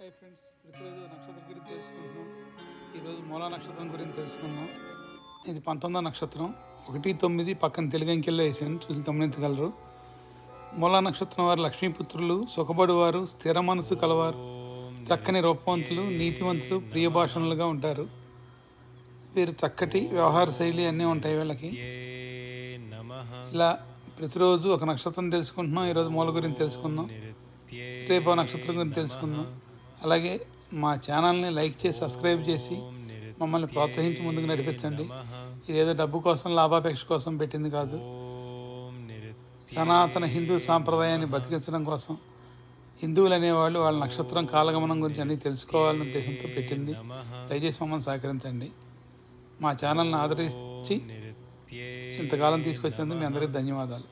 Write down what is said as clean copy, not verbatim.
Hi friends, ప్రతిరోజు నక్షత్రం గురించి తెలుసుకుంటున్నాం. ఈరోజు మూలా నక్షత్రం గురించి తెలుసుకుందాం. ఇది 19వ నక్షత్రం. 1-9 పక్కన తెలుగు అంకెల్లో వేసాను, చూసి గమనించగలరు. మూలా నక్షత్రం వారు లక్ష్మీపుత్రులు, సుఖపడువారు, స్థిర మనసు కలవారు, చక్కని రూపవంతులు, నీతివంతులు, ప్రియభాషణలుగా ఉంటారు. వీరు చక్కటి వ్యవహార శైలి అన్నీ ఉంటాయి వీళ్ళకి. ఇలా ప్రతిరోజు ఒక నక్షత్రం తెలుసుకుంటున్నాం. ఈరోజు మూల గురించి తెలుసుకుందాం, రేపు నక్షత్రం గురించి తెలుసుకుందాం. అలాగే మా ఛానల్ని లైక్ చేసి సబ్స్క్రైబ్ చేసి మమ్మల్ని ప్రోత్సహించి ముందుకు నడిపించండి. ఇదేదో డబ్బు కోసం, లాభాపేక్ష కోసం పెట్టింది కాదు. సనాతన హిందూ సాంప్రదాయాన్ని బతికించడం కోసం హిందువులు అనేవాళ్ళు వాళ్ళ నక్షత్రం కాలగమనం గురించి అన్నీ తెలుసుకోవాలనే ఉద్దేశంతో పెట్టింది. దయచేసి మమ్మల్ని సహకరించండి. మా ఛానల్ని ఆదరించి ఇంతకాలం తీసుకొచ్చినందుకు మీ అందరికీ ధన్యవాదాలు.